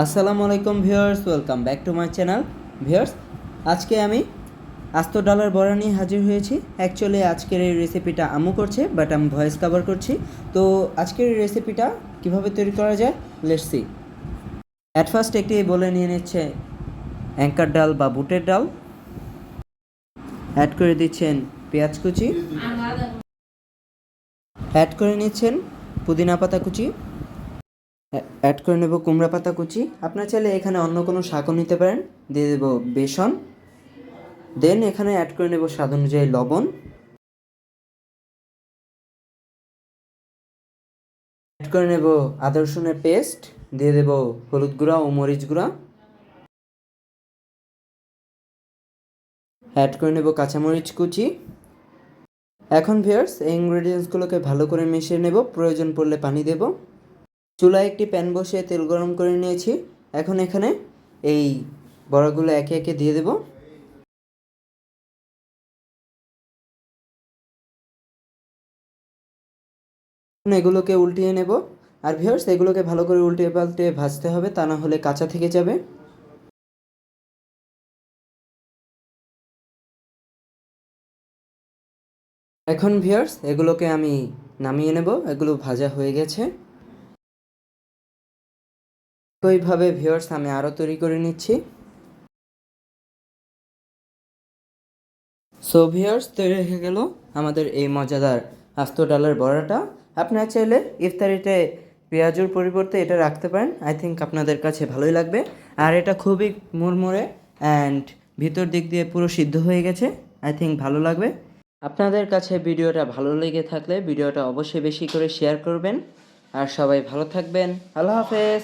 আসসালামু আলাইকুম viewers, welcome back to my channel. Viewers, আজকে আমি আস্ত ডালের বড়া নিয়ে হাজির হয়েছি। অ্যাকচুয়ালি আজকের এই রেসিপিটা আম্মু করছে, বাট আমি ভয়েস কভার করছি। তো আজকের এই রেসিপিটা কীভাবে তৈরি করা যায়, লেটস সি। অ্যাট ফার্স্ট একটি বলে নিয়ে নিচ্ছে অ্যাঙ্কার ডাল বা বুটের ডাল। অ্যাড করে দিচ্ছেন পেঁয়াজ কুচি, অ্যাড করে নিচ্ছেন পুদিনা পাতা কুচি, অ্যাড করে নেব কুমড়া পাতা কুচি। আপনার চাইলে এখানে অন্য কোনো শাকও নিতে পারেন। দিয়ে দেব বেসন, দেন এখানে অ্যাড করে নেব স্বাদ অনুযায়ী লবণ, অ্যাড করে নেব আদা রসুনের পেস্ট, দিয়ে দেব হলুদ গুঁড়া ও মরিচ গুঁড়া, অ্যাড করে নেব কাঁচামরিচ কুচি। এখন ভিউয়ার্স, এই ইনগ্রেডিয়েন্টসগুলোকে ভালো করে মিশিয়ে নেব, প্রয়োজন পড়লে পানি দেব। চুলায় একটি প্যান বসিয়ে তেল গরম করে নিয়েছি। এখন এখানে এই বড়াগুলো একে একে দিয়ে দেব। এগুলোকে উল্টিয়ে নেব। আর ভিউয়ার্স, এগুলোকে ভালো করে উল্টিয়ে পাল্টে ভাজতে হবে, তা না হলে কাঁচা থেকে যাবে। এখন ভিউয়ার্স, এগুলোকে আমি নামিয়ে নেব। এগুলো ভাজা হয়ে গেছে। একইভাবে ভিউয়ার্স আমি আরও তৈরি করে নিচ্ছি। সো ভিউয়ার্স, তৈরি হয়ে গেল আমাদের এই মজাদার আস্ত ডালের বড়াটা। আপনারা চাইলে ইফতারিতে পেঁয়াজুর পরিবর্তে এটা রাখতে পারেন। আই থিঙ্ক আপনাদের কাছে ভালোই লাগবে। আর এটা খুবই মুড়মুড়ে অ্যান্ড ভিতর দিক দিয়ে পুরো সিদ্ধ হয়ে গেছে। আই থিঙ্ক ভালো লাগবে। আপনাদের কাছে ভিডিওটা ভালো লেগে থাকলে ভিডিওটা অবশ্যই বেশি করে শেয়ার করবেন। আর সবাই ভালো থাকবেন। আল্লাহ হাফেজ।